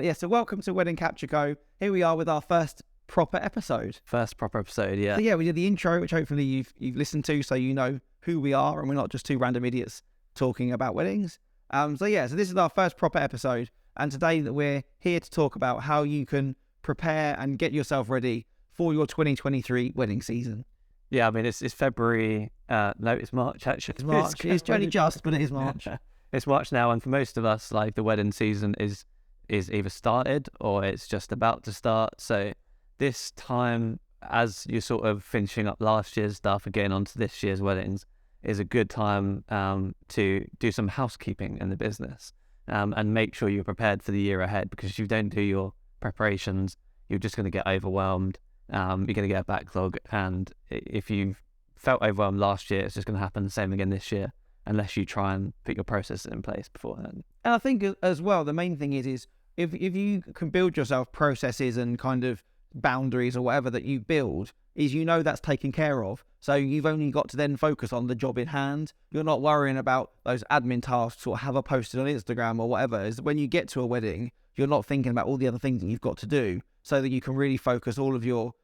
Yeah, so welcome to Wedding Capture Go. Here we are with our first proper episode. Yeah. So yeah, we did the intro, which hopefully you've listened to, so you know who we are, and we're not just two random idiots talking about weddings. So this is our first proper episode, and today that we're here to talk about how you can prepare and get yourself ready for your 2023 wedding season. Yeah, I mean, it's February. No, it's March, actually. It's March. It's only just, but it is March. It's March now, and for most of us, like, the wedding season is either started or it's just about to start. So this time, as you're sort of finishing up last year's stuff and getting onto this year's weddings, is a good time to do some housekeeping in the business and make sure you're prepared for the year ahead, because if you don't do your preparations, you're just going to get overwhelmed. You're going to get a backlog, and if you've felt overwhelmed last year, it's just going to happen the same again this year, unless you try and put your processes in place beforehand. And I think as well, the main thing is if you can build yourself processes and kind of boundaries or whatever that you build, is that's taken care of. So you've only got to then focus on the job in hand. You're not worrying about those admin tasks or have a posted on Instagram or whatever. Is when you get to a wedding, you're not thinking about all the other things that you've got to do, so that you can really focus all of your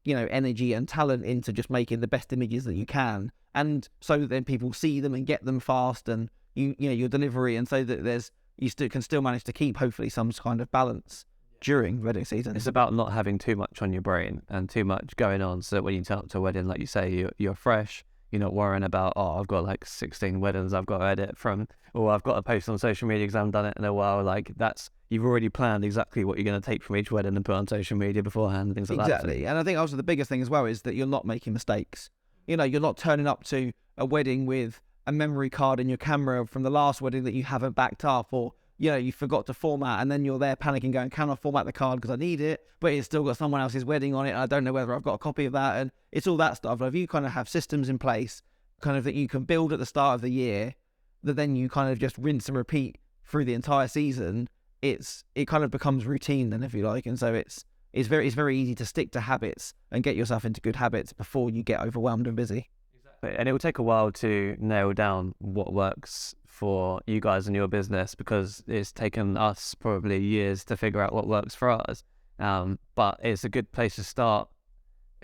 energy and talent into just making the best images that you can, and so that then people see them and get them fast, and your delivery, and so that you can still manage to keep hopefully some kind of balance during wedding season. It's about not having too much on your brain and too much going on, so that when you turn up to a wedding, like you say, you're fresh. You're not worrying about, I've got like 16 weddings I've got to edit from, or I've got to post on social media because I haven't done it in a while. Like, you've already planned exactly what you're going to take from each wedding and put on social media beforehand and things like that. Exactly. And I think also the biggest thing as well is that you're not making mistakes. You're not turning up to a wedding with a memory card in your camera from the last wedding that you haven't backed up, or you forgot to format, and then you're there panicking going, can I format the card because I need it, but it's still got someone else's wedding on it, and I don't know whether I've got a copy of that, and it's all that stuff. Like, if you kind of have systems in place kind of that you can build at the start of the year, that then you kind of just rinse and repeat through the entire season, it kind of becomes routine then, if you like. And so it's very easy to stick to habits and get yourself into good habits before you get overwhelmed and busy. And it will take a while to nail down what works for you guys and your business, because it's taken us probably years to figure out what works for us. But it's a good place to start.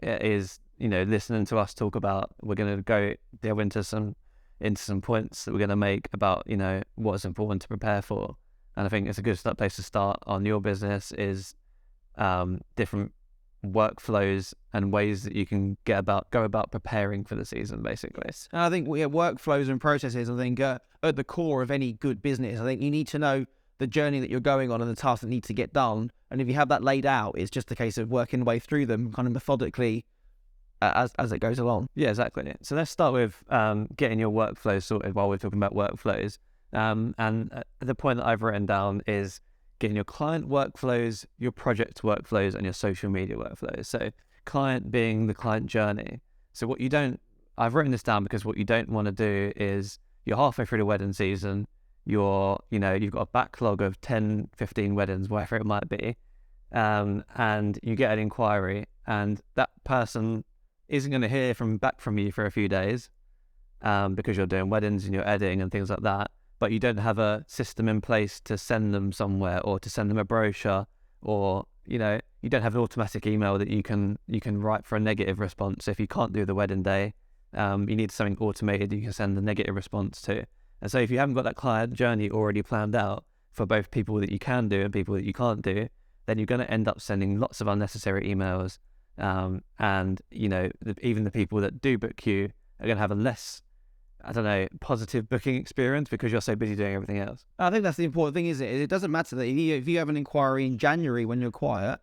It is, listening to us talk about, we're going to go delve into some points that we're going to make about, what's important to prepare for. And I think it's a good place to start on your business is different workflows and ways that you can go about preparing for the season, basically. And I think workflows and processes, I think, are at the core of any good business. I think you need to know the journey that you're going on and the tasks that need to get done. And if you have that laid out, it's just a case of working the way through them kind of methodically as it goes along. Yeah, exactly. So let's start with getting your workflows sorted while we're talking about workflows. And the point that I've written down is getting your client workflows, your project workflows, and your social media workflows. So client being the client journey. So I've written this down because what you don't want to do is you're halfway through the wedding season, you've got a backlog of 10, 15 weddings, whatever it might be, and you get an inquiry, and that person isn't going to hear back from you for a few days because you're doing weddings and you're editing and things like that. But you don't have a system in place to send them somewhere, or to send them a brochure, or you don't have an automatic email that you can write for a negative response. If you can't do the wedding day, you need something automated you can send the negative response to. And so if you haven't got that client journey already planned out for both people that you can do and people that you can't do, then you're going to end up sending lots of unnecessary emails. And even the people that do book you are going to have a less, positive booking experience because you're so busy doing everything else. I think that's the important thing, isn't it? It doesn't matter that if you have an inquiry in January when you're quiet,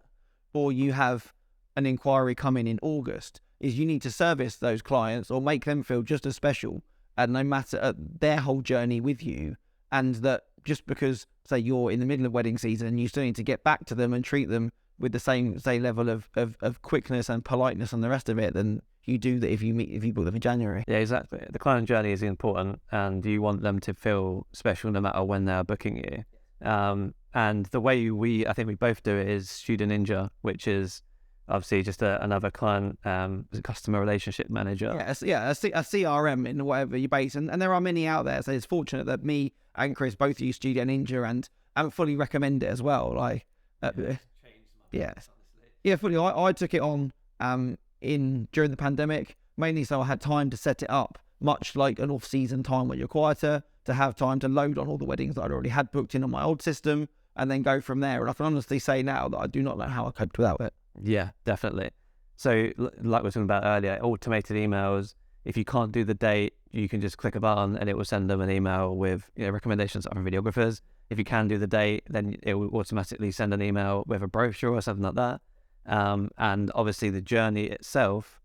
or you have an inquiry coming in August, is you need to service those clients or make them feel just as special, and no matter their whole journey with you. And that just because, say, you're in the middle of wedding season, you still need to get back to them and treat them with the same, say, level of quickness and politeness and the rest of it than you do that if you book them in January. Yeah, exactly. The client journey is important, and you want them to feel special no matter when they're booking you. And the way I think we both do it is Student Ninja, which is obviously just another client, customer relationship manager. A CRM in whatever you base, and there are many out there. So it's fortunate that me and Chris both use Studio Ninja and fully recommend it as well. Like, Uh, yeah, yeah. Fully. I took it on during the pandemic, mainly so I had time to set it up, much like an off-season time when you're quieter, to have time to load on all the weddings that I'd already had booked in on my old system, and then go from there. And I can honestly say now that I do not know how I coped without it. Yeah, definitely. So like we were talking about earlier, automated emails, if you can't do the date, you can just click a button and it will send them an email with recommendations on videographers. If you can do the date, then it will automatically send an email with a brochure or something like that. And obviously the journey itself,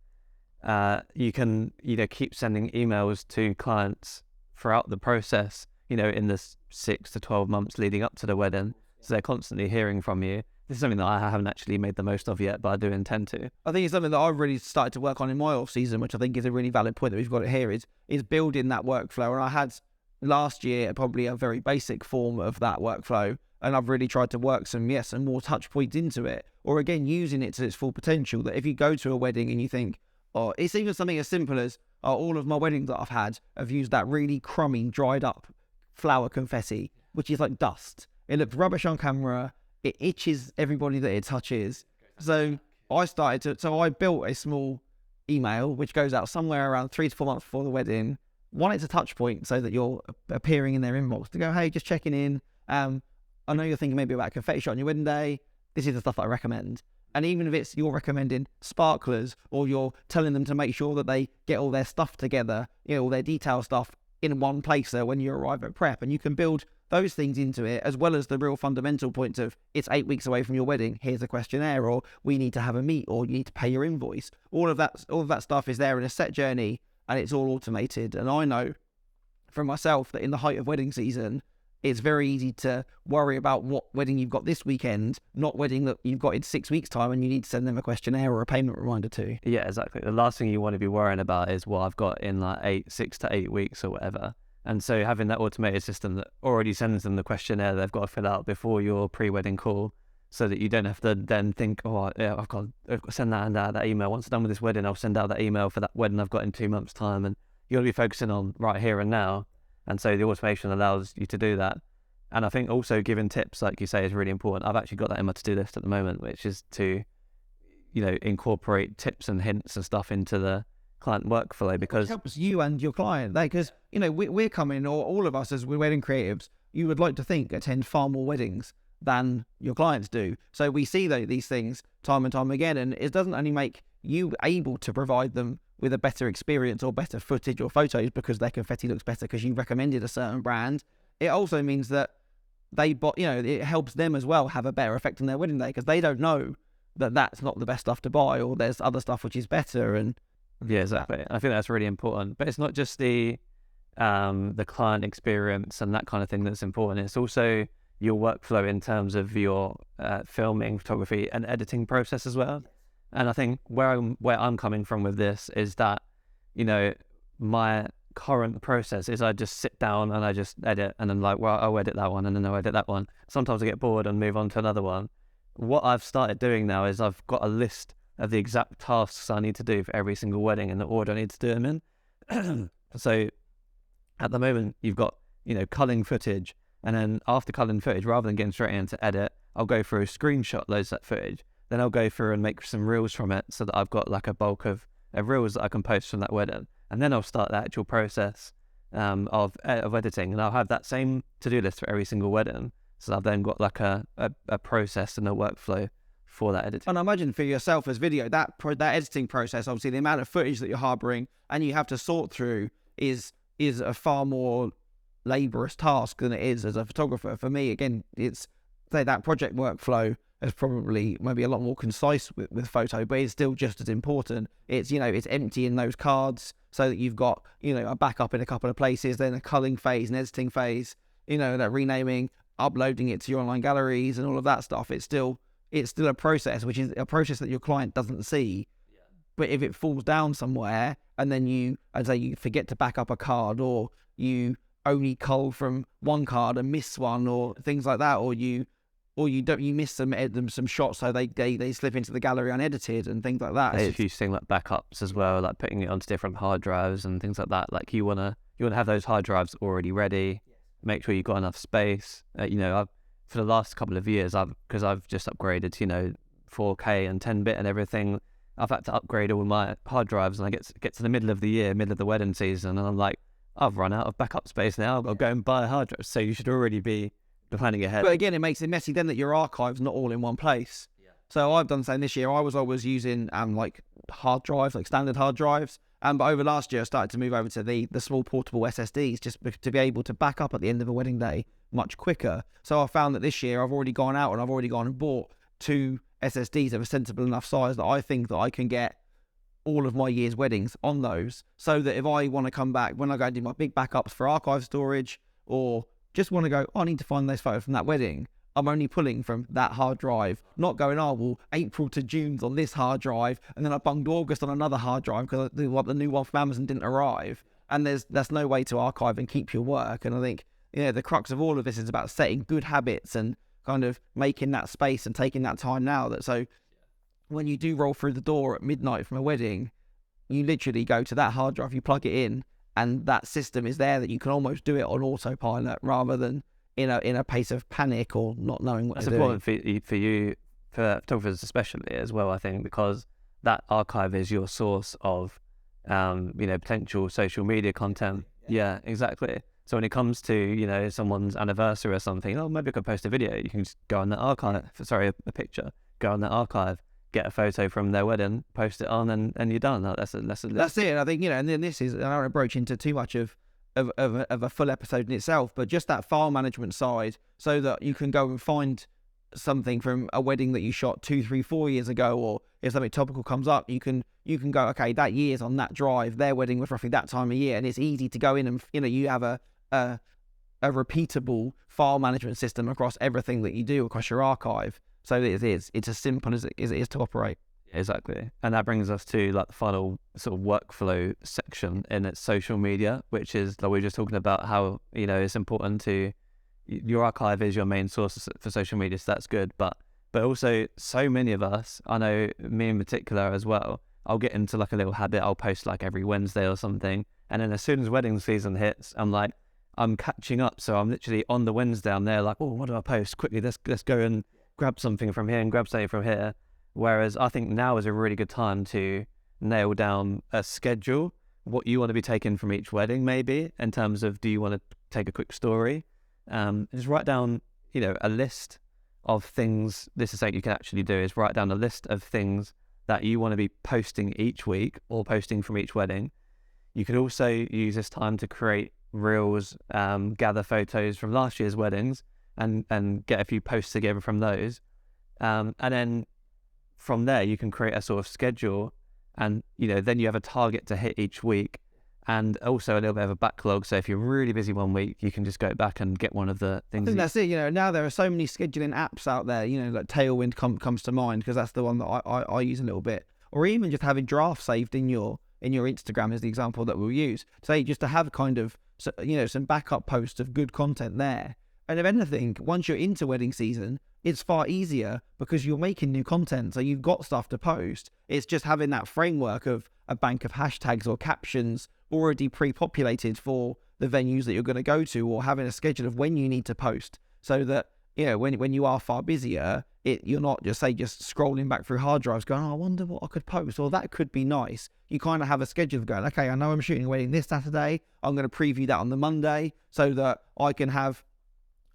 you can keep sending emails to clients throughout the process, in the 6 to 12 months leading up to the wedding. So they're constantly hearing from you. This is something that I haven't actually made the most of yet, but I do intend to. I think it's something that I've really started to work on in my off season, which I think is a really valid point that we've got it here, is building that workflow. And I had last year probably a very basic form of that workflow, and I've really tried to work some more touch points into it, or again using it to its full potential. That if you go to a wedding and you think, oh, it's even something as simple as all of my weddings that I've had have used that really crummy, dried up flower confetti, which is like dust. It looks rubbish on camera. It itches everybody that it touches. So I built a small email which goes out somewhere around 3 to 4 months before the wedding. One, it's a touch point so that you're appearing in their inbox to go, hey, just checking in. I know you're thinking maybe about a confetti shot on your wedding day. This is the stuff that I recommend. And even if it's you're recommending sparklers, or you're telling them to make sure that they get all their stuff together, all their detail stuff in one place there when you arrive at prep, and you can build those things into it, as well as the real fundamental points of it's 8 weeks away from your wedding, here's a questionnaire, or we need to have a meet, or you need to pay your invoice. All of that stuff is there in a set journey, and it's all automated. And I know from myself that in the height of wedding season, it's very easy to worry about what wedding you've got this weekend, not wedding that you've got in 6 weeks' time, and you need to send them a questionnaire or a payment reminder to. Yeah, exactly. The last thing you want to be worrying about is what I've got in like 6 to 8 weeks or whatever. And so having that automated system that already sends them the questionnaire they've got to fill out before your pre-wedding call, so that you don't have to then think, oh, yeah, I've got to send that email. Once I'm done with this wedding, I'll send out that email for that wedding I've got in 2 months' time. And you'll be focusing on right here and now. And so the automation allows you to do that. And I think also giving tips, like you say, is really important. I've actually got that in my to-do list at the moment, which is to, incorporate tips and hints and stuff into the client workflow, because it helps you and your client. Because we're coming, or all of us as wedding creatives, you would like to think attend far more weddings than your clients do. So we see these things time and time again, and it doesn't only make you able to provide them with a better experience or better footage or photos because their confetti looks better because you recommended a certain brand. It also means that it helps them as well have a better effect on their wedding day, because they don't know that that's not the best stuff to buy, or there's other stuff which is better. And yeah, exactly. I think that's really important. But it's not just the client experience and that kind of thing that's important. It's also your workflow in terms of your filming, photography, and editing process as well. And I think where I'm coming from with this is that, my current process is I just sit down and I just edit, and then I'll edit that one, and then I'll edit that one. Sometimes I get bored and move on to another one. What I've started doing now is I've got a list of the exact tasks I need to do for every single wedding and the order I need to do them in. So at the moment you've got, culling footage, and then after culling footage, rather than getting straight into edit, I'll go through, screenshot loads of that footage. Then I'll go through and make some reels from it, so that I've got like a bulk of reels that I can post from that wedding. And then I'll start the actual process of editing, and I'll have that same to-do list for every single wedding. So I've then got like a process and a workflow for that editing. And I imagine for yourself as video, that editing process, obviously the amount of footage that you're harboring and you have to sort through is a far more laborious task than it is as a photographer. For me, again, it's that project workflow is probably maybe a lot more concise with photo, but it's still just as important. It's it's emptying those cards so that you've got a backup in a couple of places, then a culling phase, an editing phase, that renaming, uploading it to your online galleries and all of that stuff. It's still a process, which is a process that your client doesn't see. Yeah. But if it falls down somewhere, and then you forget to back up a card, or you only cull from one card and miss one, or things like that, or you miss some shots, so they slip into the gallery unedited and things like that. There's a huge thing like backups as well, like putting it onto different hard drives and things like that. Like you wanna have those hard drives already ready. Yes. Make sure you've got enough space. for the last couple of years, because I've just upgraded, 4K and 10-bit and everything. I've had to upgrade all my hard drives, and I get to the middle of the year, middle of the wedding season, and I'm like, I've run out of backup space now. I've got to go and buy a hard drive. So you should already be planning ahead. But again, it makes it messy then that your archive's not all in one place. So I've done the same this year. I was always using like hard drives, like standard hard drives. But over last year, I started to move over to the small portable SSDs just to be able to back up at the end of a wedding day much quicker. So I found that this year I've already gone out and I've already gone and bought 2 SSDs of a sensible enough size that I think that I can get all of my year's weddings on those. So that if I want to come back, when I go and do my big backups for archive storage, or just want to go, I need to find those photos from that wedding, I'm only pulling from that hard drive, not going, April to June's on this hard drive, and then I bunged August on another hard drive because the new one from Amazon didn't arrive. And that's no way to archive and keep your work. And I think, the crux of all of this is about setting good habits and kind of making that space and taking that time now. So when you do roll through the door at midnight from a wedding, you literally go to that hard drive, you plug it in, and that system is there that you can almost do it on autopilot rather than in a pace of panic or not knowing what That's to do. important for you, for photographers especially as well, I think, because that archive is your source of, potential social media content. Yeah, exactly. So when it comes to, someone's anniversary or something, maybe I could post a video. You can just go on that archive, a picture, go on that archive, get a photo from their wedding, post it on, and you're done. That's it. I think, and then this is, I don't want to broach into too much of a full episode in itself, but just that file management side, so that you can go and find something from a wedding that you shot 2, 3, 4 years ago, or if something topical comes up, you can go, okay, that year's on that drive, their wedding was roughly that time of year, and it's easy to go in and you have a repeatable file management system across everything that you do across your archive. So it's as simple as it is to operate. Exactly. And that brings us to like the final sort of workflow section in its social media, which is like we were just talking about how, it's important to, your archive is your main source for social media. So that's good. But also so many of us, I know me in particular as well, I'll get into like a little habit. I'll post like every Wednesday or something. And then as soon as wedding season hits, I'm catching up. So I'm literally on the Wednesday, I'm there like, what do I post? Quickly, let's go and grab something from here and grab something from here. Whereas I think now is a really good time to nail down a schedule, what you want to be taking from each wedding, maybe, in terms of, do you want to take a quick story? Just write down, a list of things. This is something you can actually do, is write down a list of things that you want to be posting each week or posting from each wedding. You could also use this time to create reels, gather photos from last year's weddings and get a few posts together from those. And then from there, you can create a sort of schedule, and then you have a target to hit each week, and also a little bit of a backlog. So if you're really busy one week, you can just go back and get one of the things. I think that's it. Now there are so many scheduling apps out there. Like Tailwind comes to mind because that's the one that I use a little bit, or even just having drafts saved in your Instagram is the example that we'll use. Say just to have kind of some backup posts of good content there. And if anything, once you're into wedding season, it's far easier because you're making new content. So you've got stuff to post. It's just having that framework of a bank of hashtags or captions already pre-populated for the venues that you're going to go to, or having a schedule of when you need to post, so that, when you are far busier, you're not just scrolling back through hard drives going, I wonder what I could post, or that could be nice. You kind of have a schedule of going, okay, I know I'm shooting a wedding this Saturday. I'm going to preview that on the Monday so that I can have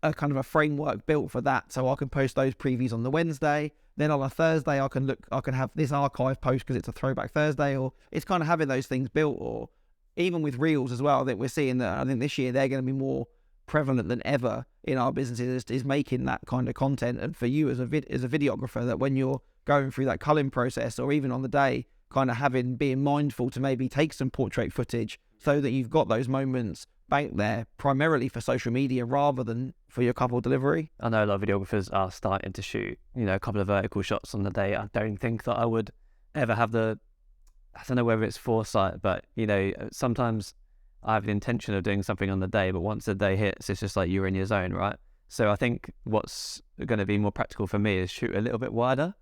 a kind of a framework built for that, so I can post those previews on the Wednesday. Then on a Thursday, I can have this archive post because it's a throwback Thursday, or it's kind of having those things built. Or even with reels as well, that we're seeing that I think this year they're going to be more prevalent than ever in our businesses, is making that kind of content. And for you as a videographer, that when you're going through that culling process, or even on the day, kind of being mindful to maybe take some portrait footage so that you've got those moments banked there primarily for social media rather than for your couple delivery. I know a lot of videographers are starting to shoot, a couple of vertical shots on the day. I don't think that I would ever have I don't know whether it's foresight, but sometimes I have the intention of doing something on the day, but once the day hits, it's just like you're in your zone, right? So I think what's going to be more practical for me is shoot a little bit wider.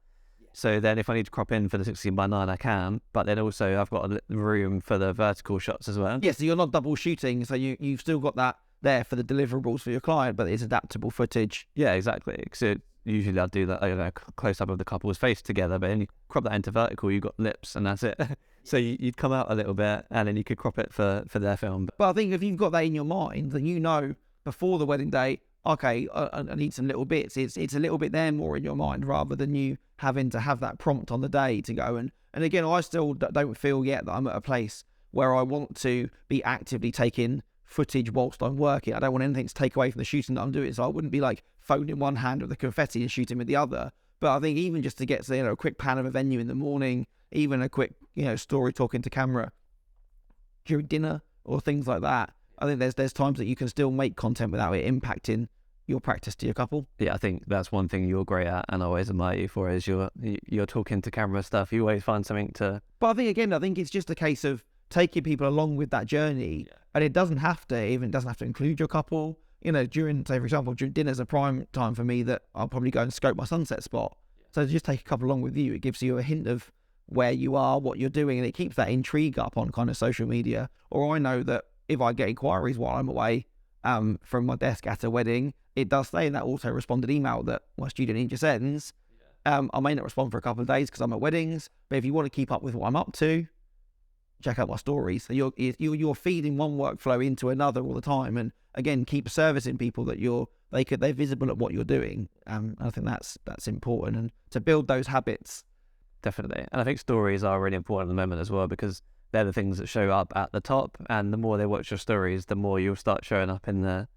So then if I need to crop in for the 16:9, I can, but then also I've got a room for the vertical shots as well. Yeah, so you're not double shooting, so you've still got there for the deliverables for your client, but it's adaptable footage. Yeah, exactly. So usually I'd do that, close up of the couple's face together, but then you crop that into vertical, you've got lips, and that's it. So you'd come out a little bit, and then you could crop it for their film. But I think if you've got that in your mind, then you know before the wedding day, okay, I need some little bits. It's a little bit there more in your mind rather than you having to have that prompt on the day to go. And again, I still don't feel yet that I'm at a place where I want to be actively taking footage whilst I'm working. I don't want anything to take away from the shooting that I'm doing. So I wouldn't be like phoning one hand with the confetti and shooting with the other. But I think even just to get to, a quick pan of a venue in the morning, even a quick, story talking to camera during dinner or things like that. I think there's times that you can still make content without it impacting your practice to your couple. Yeah, I think that's one thing you're great at, and I always admire you for, is you're talking to camera stuff. You always find something to. But I think it's just a case of taking people along with that journey, and it doesn't have to include your couple. During, say for example, during dinner's a prime time for me that I'll probably go and scope my sunset spot. So just take a couple along with you. It gives you a hint of where you are, what you're doing, and it keeps that intrigue up on kind of social media. Or I know that if I get inquiries while I'm away from my desk at a wedding, it does say in that auto-responded email that my student in just sends. I may not respond for a couple of days because I'm at weddings, but if you want to keep up with what I'm up to, check out my stories. So you're feeding one workflow into another all the time, and again, keep servicing people that they're visible at what you're doing. I think that's important, and to build those habits. Definitely. And I think stories are really important at the moment as well, because they're the things that show up at the top, and the more they watch your stories, the more you'll start showing up in their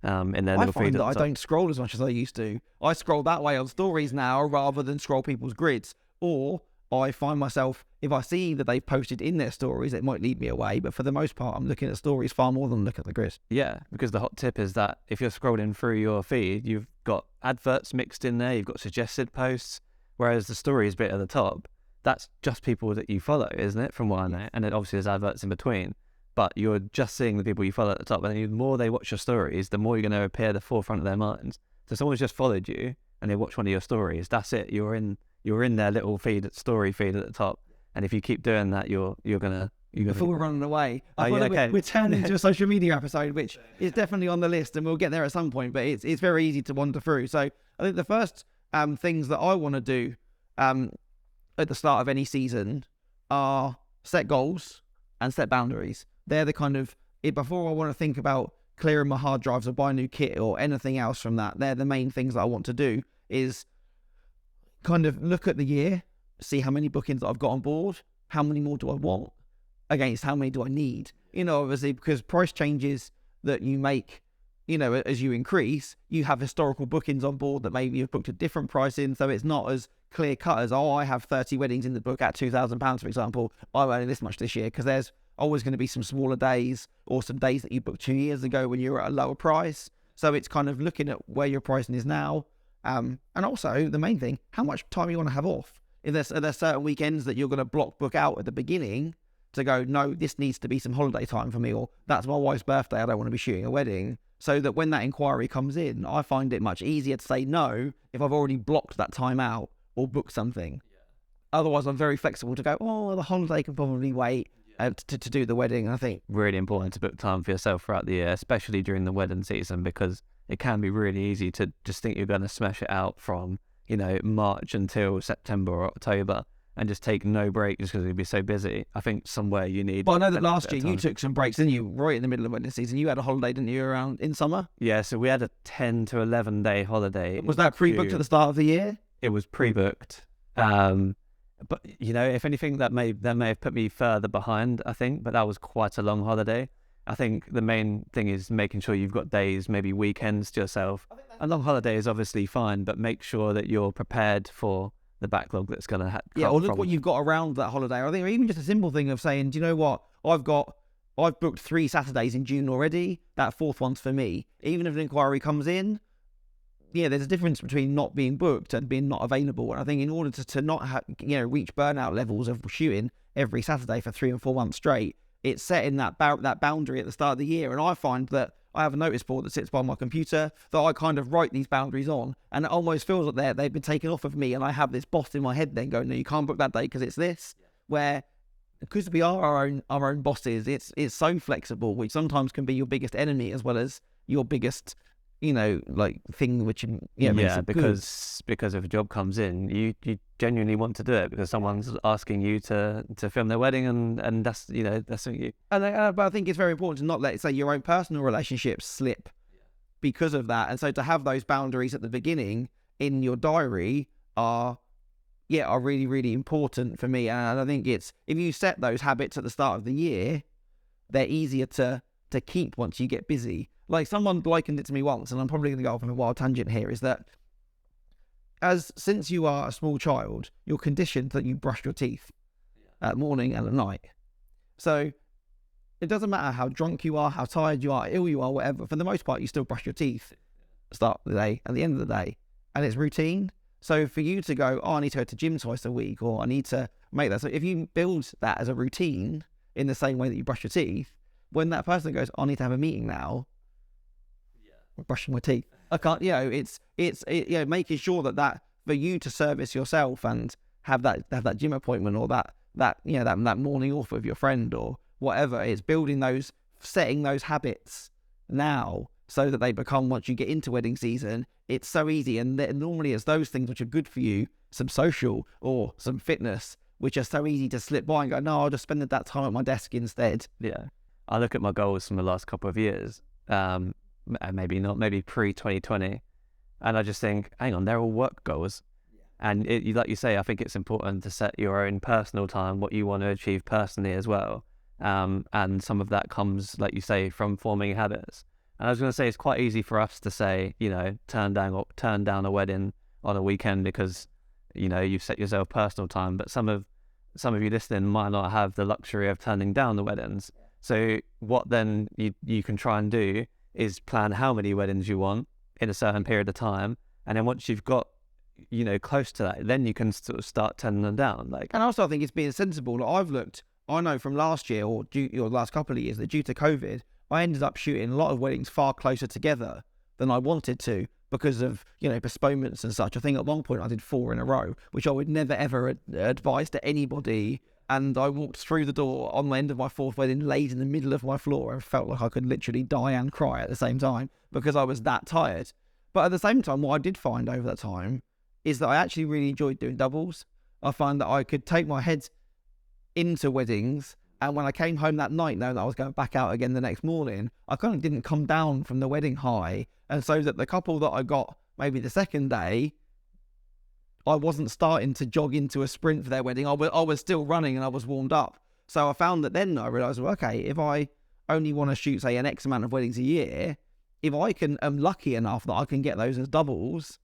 little feed. I find that I don't scroll as much as I used to. I scroll that way on stories now rather than scroll people's grids. Or I find myself, if I see that they've posted in their stories, it might lead me away. But for the most part, I'm looking at stories far more than looking at the grid. Yeah, because the hot tip is that if you're scrolling through your feed, you've got adverts mixed in there, you've got suggested posts, whereas the stories bit at the top, that's just people that you follow, isn't it? From what I know. And then obviously there's adverts in between, but you're just seeing the people you follow at the top. And the more they watch your stories, the more you're going to appear at the forefront of their minds. So someone's just followed you and they watch one of your stories, that's it. You're in their little story feed at the top. And if you keep doing that, you're gonna. Before we're running away, okay. We're turning into a social media episode, which is definitely on the list, and we'll get there at some point. But it's very easy to wander through. So I think the first things that I want to do at the start of any season are set goals and set boundaries. They're the kind of before I want to think about clearing my hard drives or buy new kit or anything else from that. They're the main things that I want to do, is kind of look at the year, see how many bookings that I've got on board, how many more do I want against how many do I need. Obviously, because price changes that you make, as you increase, you have historical bookings on board that maybe you've booked a different price in, so it's not as clear cut as, I have 30 weddings in the book at £2,000, for example, I'm earning this much this year, because there's always going to be some smaller days or some days that you booked 2 years ago when you were at a lower price. So it's kind of looking at where your pricing is now, and also the main thing, how much time you want to have off. If there's certain weekends that you're going to book out at the beginning to go, no, this needs to be some holiday time for me, or that's my wife's birthday, I don't want to be shooting a wedding. So that when that inquiry comes in, I find it much easier to say no if I've already blocked that time out or booked something. Otherwise, I'm very flexible to go, the holiday can probably wait to do the wedding. I think really important to book time for yourself throughout the year, especially during the wedding season, because it can be really easy to just think you're going to smash it out from March until September or October and just take no break just because you'll be so busy. I think somewhere you need. Well, I know that last year you took some breaks, didn't you? Right in the middle of wedding season, you had a holiday, didn't you, around in summer? Yeah, so we had a 10 to 11 day holiday. Was that pre-booked at the start of the year? It was pre-booked. But if anything, that may have put me further behind, I think. But that was quite a long holiday. I think the main thing is making sure you've got days, maybe weekends to yourself. A long holiday is obviously fine, but make sure that you're prepared for the backlog that's going to happen. Yeah, or look what you've got around that holiday. I think even just a simple thing of saying, do you know what? I've booked 3 Saturdays in June already. That 4th one's for me. Even if an inquiry comes in, there's a difference between not being booked and being not available. And I think in order to not reach burnout levels of shooting every Saturday for 3 and 4 months straight, it's setting that boundary at the start of the year. And I find that I have a notice board that sits by my computer that I kind of write these boundaries on, and it almost feels like they've been taken off of me, and I have this boss in my head then going, no, you can't book that day because it's this. Where, because we are our own bosses, it's so flexible, which sometimes can be your biggest enemy as well as your biggest, like thing which makes it good. because if a job comes in, you genuinely want to do it because someone's asking you to film their wedding, and that's that's what you. And but I think it's very important to not let, say, your own personal relationships slip because of that. And so to have those boundaries at the beginning in your diary are really, really important for me. And I think it's, if you set those habits at the start of the year, they're easier to keep once you get busy. Like, someone likened it to me once, and I'm probably going to go off on a wild tangent here, is that since you are a small child, you're conditioned that you brush your teeth at morning and at night. So it doesn't matter how drunk you are, how tired you are, ill you are, whatever. For the most part, you still brush your teeth at the start of the day and the end of the day. And it's routine. So for you to go, I need to go to gym twice a week, or I need to make that. So if you build that as a routine in the same way that you brush your teeth, when that person goes, I need to have a meeting now, I'm brushing my teeth. I can't, it's making sure that for you to service yourself and have that gym appointment, or that morning off with your friend or whatever, it's setting those habits now, so that they become, once you get into wedding season, it's so easy. And normally it's those things which are good for you, some social or some fitness, which are so easy to slip by and go, no, I'll just spend that time at my desk instead. Yeah. I look at my goals from the last couple of years, and maybe pre-2020, and I just think, hang on, they're all work goals. And like you say, I think it's important to set your own personal time, what you want to achieve personally as well. And some of that comes, like you say, from forming habits. And I was going to say, it's quite easy for us to say, turn down a wedding on a weekend because, you've set yourself personal time. But some of you listening might not have the luxury of turning down the weddings. So what then you can try and do is plan how many weddings you want in a certain period of time. And then once you've got, close to that, then you can sort of start turning them down. And also I think it's being sensible. Like, I know from last year or the last couple of years that due to COVID, I ended up shooting a lot of weddings far closer together than I wanted to because of, postponements and such. I think at one point I did 4 in a row, which I would never, ever advise to anybody. And I walked through the door on the end of my 4th wedding, laid in the middle of my floor, and felt like I could literally die and cry at the same time because I was that tired. But at the same time, what I did find over that time is that I actually really enjoyed doing doubles. I found that I could take my head into weddings, and when I came home that night, knowing that I was going back out again the next morning, I kind of didn't come down from the wedding high. And so that the couple that I got maybe the second day, I wasn't starting to jog into a sprint for their wedding. I was still running and I was warmed up. So I found that then I realised, well, okay, if I only want to shoot, say, an X amount of weddings a year, if I am lucky enough that I can get those as doubles,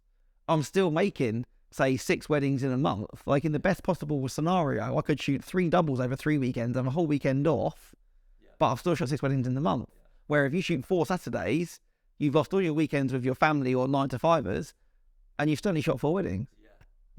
I'm still making, say, 6 weddings in a month. Like, in the best possible scenario, I could shoot 3 doubles over 3 weekends and a whole weekend off, but I've still shot 6 weddings in the month. Where if you shoot 4 Saturdays, you've lost all your weekends with your family or 9-to-5ers, and you've still only shot 4 weddings.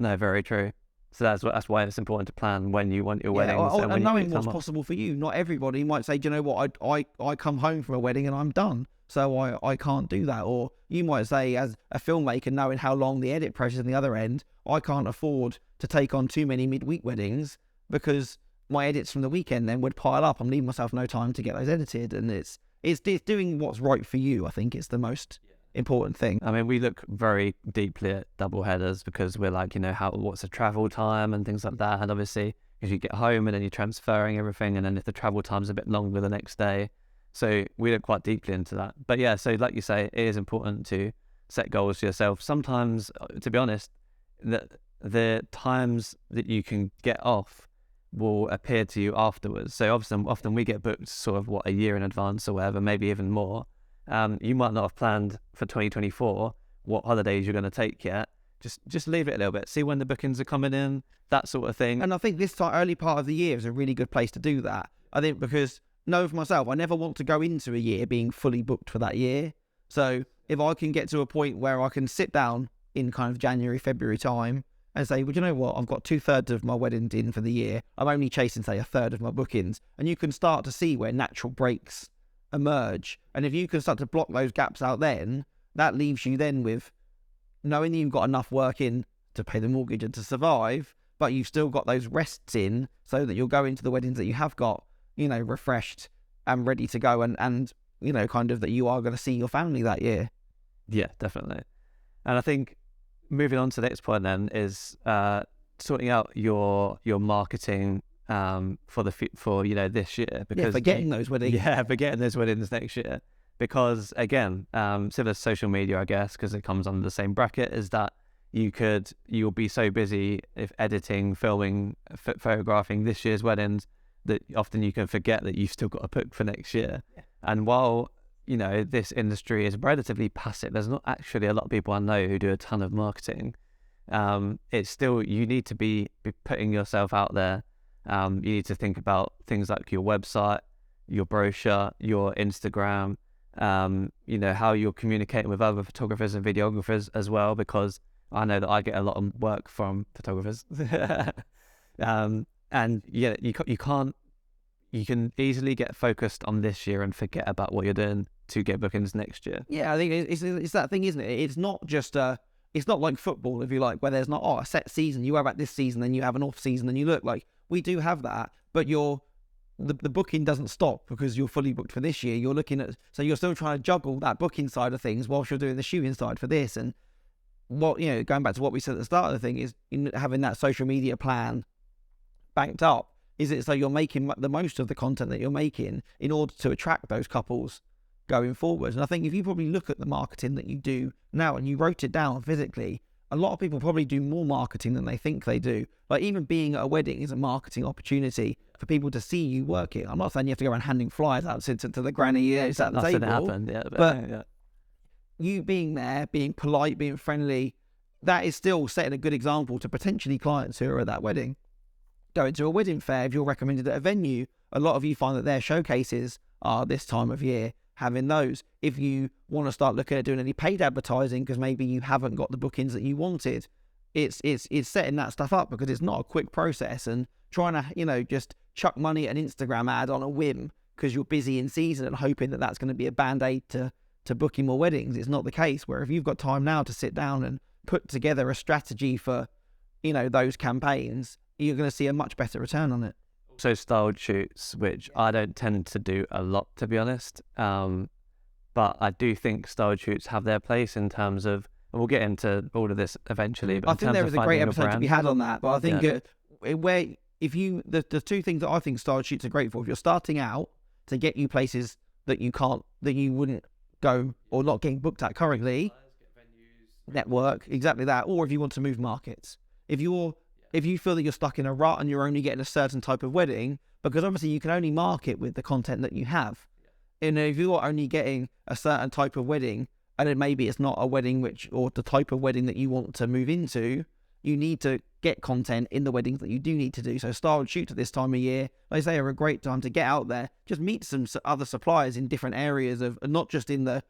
No, very true. So that's why it's important to plan when you want your weddings. And knowing what's possible for you. Not everybody might say, do you know what, I come home from a wedding and I'm done, so I can't do that. Or you might say, as a filmmaker, knowing how long the edit process on the other end, I can't afford to take on too many midweek weddings because my edits from the weekend then would pile up. I'm leaving myself no time to get those edited. And it's doing what's right for you, I think, is the most important thing. I mean, we look very deeply at double headers because we're like, what's the travel time and things like that. And obviously, if you get home and then you're transferring everything, and then if the travel time's a bit longer the next day. So we look quite deeply into that. But yeah, so like you say, it is important to set goals for yourself. Sometimes, to be honest, the times that you can get off will appear to you afterwards. So often we get booked sort of a year in advance or whatever, maybe even more. You might not have planned for 2024 what holidays you're going to take yet. Just leave it a little bit. See when the bookings are coming in, that sort of thing. And I think this early part of the year is a really good place to do that. I think because, for myself, I never want to go into a year being fully booked for that year. So if I can get to a point where I can sit down in kind of January, February time and say, well, you know what, I've got 2/3 of my weddings in for the year. I'm only chasing, say, 1/3 of my bookings. And you can start to see where natural breaks emerge. And if you can start to block those gaps out, then that leaves you then with knowing that you've got enough work in to pay the mortgage and to survive, but you've still got those rests in so that you'll go into the weddings that you have got, refreshed and ready to go. And kind of that you are going to see your family that year. Yeah, definitely. And I think moving on to the next point then is sorting out your marketing for this year, because Forgetting those weddings. Yeah, forgetting those weddings next year, because again, similar to social media, I guess, because it comes under the same bracket, is that you'll be so busy if editing, filming, photographing this year's weddings that often you can forget that you've still got a book for next year. Yeah. And while this industry is relatively passive, there's not actually a lot of people I know who do a ton of marketing. It's still, you need to be putting yourself out there. You need to think about things like your website, your brochure, your Instagram, how you're communicating with other photographers and videographers as well, because I know that I get a lot of work from photographers. And yeah, you can easily get focused on this year and forget about what you're doing to get bookings next year. Yeah, I think it's that thing, isn't it? It's not just it's not like football, if you like, where there's not a set season. You have at this season, then you have an off season, and you look like we do have that, but the booking doesn't stop because you're fully booked for this year. You're looking at, so you're still trying to juggle that booking side of things whilst you're doing the shooting side for this. And what, going back to what we said at the start of the thing, is having that social media plan banked up. Is it so you're making the most of the content that you're making in order to attract those couples going forward? And I think if you probably look at the marketing that you do now and you wrote it down physically, a lot of people probably do more marketing than they think they do. Like, even being at a wedding is a marketing opportunity for people to see you working. I'm not saying you have to go around handing flyers out to the granny at the table. Happened, yeah, but you being there, being polite, being friendly, that is still setting a good example to potentially clients who are at that wedding. Going to a wedding fair, if you're recommended at a venue, a lot of you find that their showcases are this time of year, having those. If you want to start looking at doing any paid advertising because maybe you haven't got the bookings that you wanted, it's setting that stuff up, because it's not a quick process, and trying to just chuck money at an Instagram ad on a whim because you're busy in season and hoping that that's going to be a band-aid to booking more weddings. It's not the case. Where if you've got time now to sit down and put together a strategy for those campaigns, you're going to see a much better return on it. Also styled shoots, which I don't tend to do a lot, to be honest. But I do think styled shoots have their place in terms of, and we'll get into all of this eventually. But I think there is a great episode to be had on that. But I think the two things that I think styled shoots are great for, if you're starting out, to get you places that you wouldn't go or not getting booked at currently, network, exactly that. Or if you want to move markets, if you feel that you're stuck in a rut and you're only getting a certain type of wedding, because obviously you can only market with the content that you have. And if you're only getting a certain type of wedding, and then maybe it's not a wedding or the type of wedding that you want to move into, you need to get content in the weddings that you do need to do. So styled shoots at this time of year, like I say, are a great time to get out there, just meet some other suppliers in different areas of, not just in the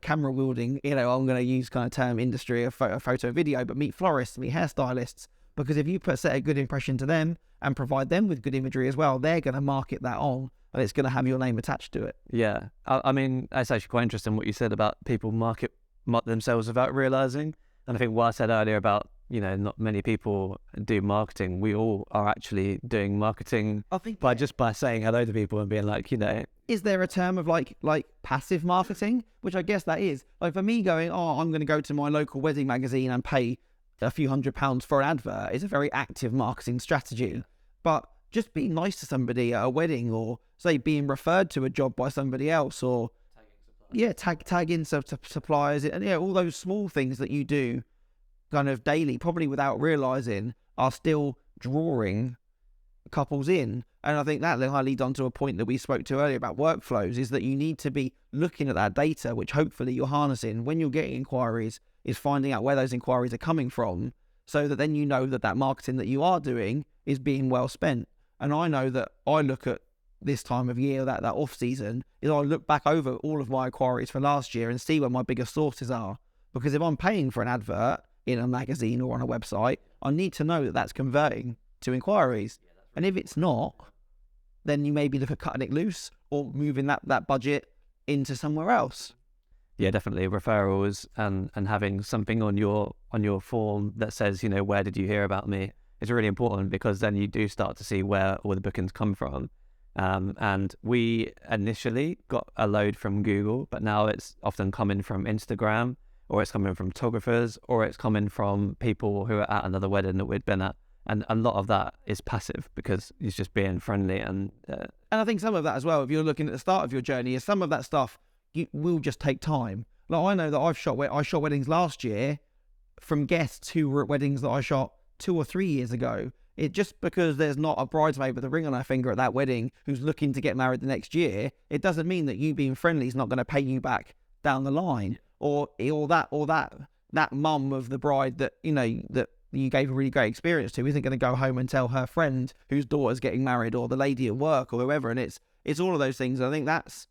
camera wielding, I'm going to use kind of term industry of photo video, but meet florists, meet hairstylists. Because if you set a good impression to them and provide them with good imagery as well, they're going to market that on, and it's going to have your name attached to it. Yeah. I mean, it's actually quite interesting what you said about people market themselves without realizing. And I think what I said earlier about, not many people do marketing. We all are actually doing marketing by saying hello to people and being like, Is there a term of like passive marketing? Which I guess that is. Like for me going, I'm going to go to my local wedding magazine and pay a few £100s for an advert is a very active marketing strategy. But just being nice to somebody at a wedding, or say being referred to a job by somebody else, or tagging suppliers, and all those small things that you do kind of daily, probably without realizing, are still drawing couples in. And I think that leads on to a point that we spoke to earlier about workflows, is that you need to be looking at that data, which hopefully you're harnessing when you're getting inquiries, is finding out where those inquiries are coming from, so that then that marketing that you are doing is being well spent. And I know that I look at this time of year, that off season, is I look back over all of my inquiries for last year and see where my biggest sources are. Because if I'm paying for an advert in a magazine or on a website, I need to know that that's converting to inquiries. And if it's not, then you maybe look at cutting it loose or moving that budget into somewhere else. Yeah, definitely. Referrals and having something on your form that says, where did you hear about me, is really important, because then you do start to see where all the bookings come from. And we initially got a load from Google, but now it's often coming from Instagram, or it's coming from photographers, or it's coming from people who are at another wedding that we'd been at. And a lot of that is passive because it's just being friendly. And I think some of that as well, if you're looking at the start of your journey, is some of that stuff will just take time. Like I know that I shot weddings last year from guests who were at weddings that I shot 2 or 3 years ago. It just because there's not a bridesmaid with a ring on her finger at that wedding who's looking to get married the next year, it doesn't mean that you being friendly is not going to pay you back down the line. Or that mum of the bride that that you gave a really great experience to isn't going to go home and tell her friend whose daughter's getting married, or the lady at work, or whoever. And it's all of those things. I think that's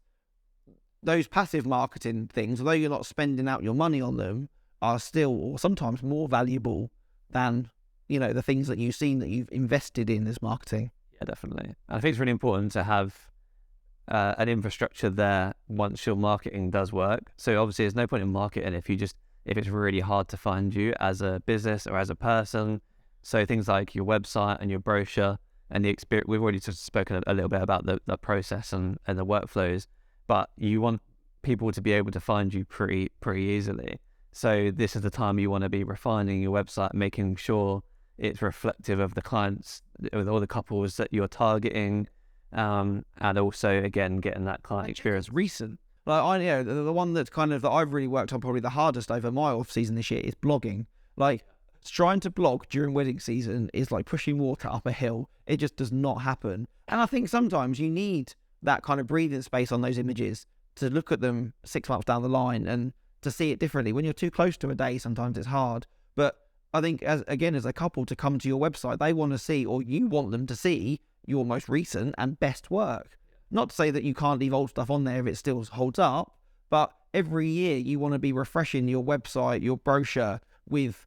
those passive marketing things, although you're not spending out your money on them, are still or sometimes more valuable than the things that you've seen that you've invested in as marketing. Yeah, definitely. I think it's really important to have an infrastructure there once your marketing does work. So obviously there's no point in marketing if it's really hard to find you as a business or as a person. So things like your website and your brochure and the experience, we've already just spoken a little bit about the process and the workflows, but you want people to be able to find you pretty easily. So this is the time you want to be refining your website, making sure it's reflective of the clients, with all the couples that you're targeting, and also again getting that client experience. Recent, like the one that's that I've really worked on probably the hardest over my off season this year is blogging. Like trying to blog during wedding season is like pushing water up a hill. It just does not happen. And I think sometimes you need that kind of breathing space on those images to look at them 6 months down the line and to see it differently. When you're too close to a day, sometimes it's hard. But I think as a couple to come to your website, they want to see, or you want them to see, your most recent and best work. Not to say that you can't leave old stuff on there if it still holds up, but every year you want to be refreshing your website, your brochure with,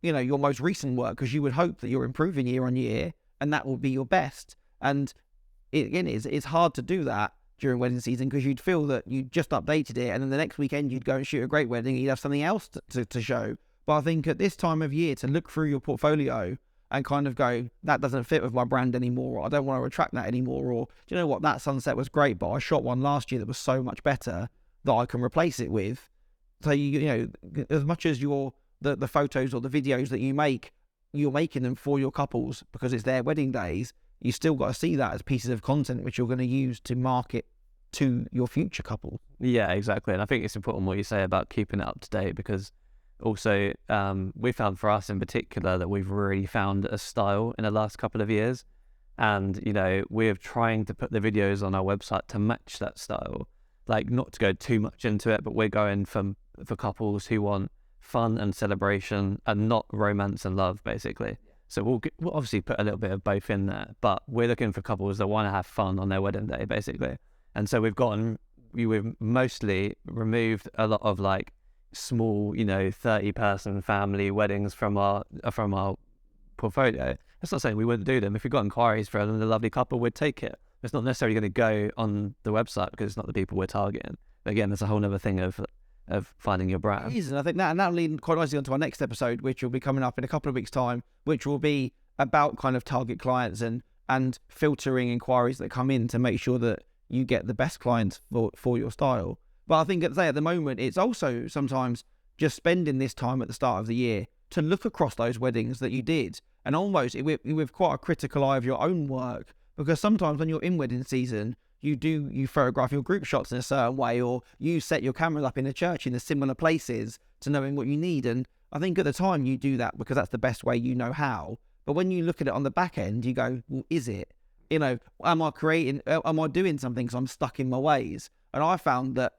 your most recent work, because you would hope that you're improving year on year and that will be your best. And it's hard to do that during wedding season because you'd feel that you just updated it and then the next weekend you'd go and shoot a great wedding and you'd have something else to show. But I think at this time of year to look through your portfolio and kind of go, that doesn't fit with my brand anymore, or I don't want to retract that anymore, or do you know what, that sunset was great, but I shot one last year that was so much better that I can replace it with. So as much as the photos or the videos that you make, you're making them for your couples because it's their wedding days, you still got to see that as pieces of content which you're going to use to market to your future couple. Yeah, exactly. And I think it's important what you say about keeping it up to date, because also we found for us in particular that we've really found a style in the last couple of years, and we're trying to put the videos on our website to match that style, like not to go too much into it, but we're going for couples who want fun and celebration and not romance and love, basically. So we'll obviously put a little bit of both in there, but we're looking for couples that want to have fun on their wedding day, basically. And so we've mostly removed a lot of like small 30-person family weddings from our portfolio. That's not saying we wouldn't do them. If we got inquiries for a lovely couple, we'd take it. It's not necessarily going to go on the website because it's not the people we're targeting. But again, there's a whole other thing of finding your brand. It is, and I think that'll lead quite nicely onto our next episode, which will be coming up in a couple of weeks' time, which will be about kind of target clients and filtering inquiries that come in to make sure that you get the best clients for your style. But I think at the moment, it's also sometimes just spending this time at the start of the year to look across those weddings that you did and almost with quite a critical eye of your own work, because sometimes when you're in wedding season, you photograph your group shots in a certain way, or you set your cameras up in a church in the similar places to knowing what you need. And I think at the time you do that because that's the best way you know how. But when you look at it on the back end, you go, well, is it? Am I doing something because I'm stuck in my ways? And I found that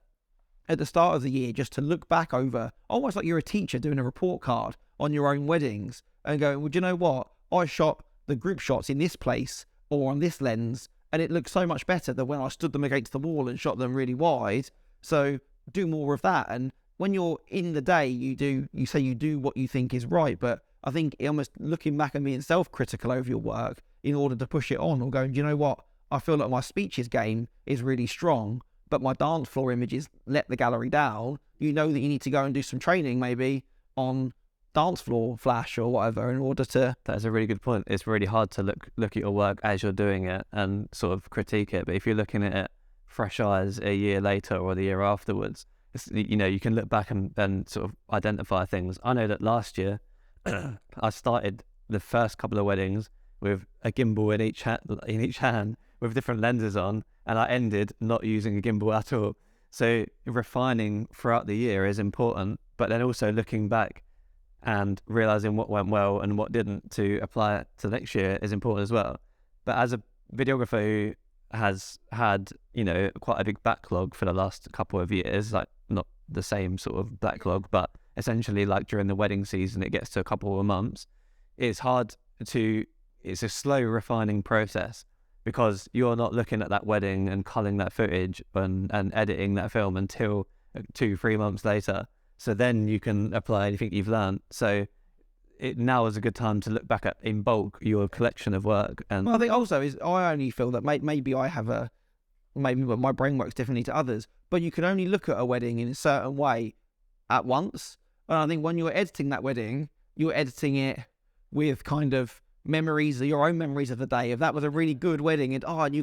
at the start of the year, just to look back over, almost like you're a teacher doing a report card on your own weddings and going, well, do you know what? I shot the group shots in this place or on this lens, and it looks so much better than when I stood them against the wall and shot them really wide. So do more of that. And when you're in the day, you say you do what you think is right. But I think almost looking back and being self-critical over your work in order to push it on, or going, do you know what? I feel like my speeches game is really strong, but my dance floor images let the gallery down. You know that you need to go and do some training maybe on dance floor flash or whatever in order to. That is a really good point. It's really hard to look at your work as you're doing it and sort of critique it. But if you're looking at it fresh eyes a year later or the year afterwards, you can look back and sort of identify things. I know that last year I started the first couple of weddings with a gimbal in each hand with different lenses on, and I ended not using a gimbal at all. So refining throughout the year is important, but then also looking back and realizing what went well and what didn't to apply it to next year is important as well. But as a videographer who has had, quite a big backlog for the last couple of years, like not the same sort of backlog, but essentially like during the wedding season, it gets to a couple of months. It's a slow refining process because you're not looking at that wedding and culling that footage and editing that film until 2-3 months later. So then you can apply anything you've learned. So now is a good time to look back at, in bulk, your collection of work. And I think also I only feel that maybe my brain works differently to others, but you can only look at a wedding in a certain way at once. And I think when you're editing that wedding, you're editing it with kind of memories, your own memories of the day. If that was a really good wedding and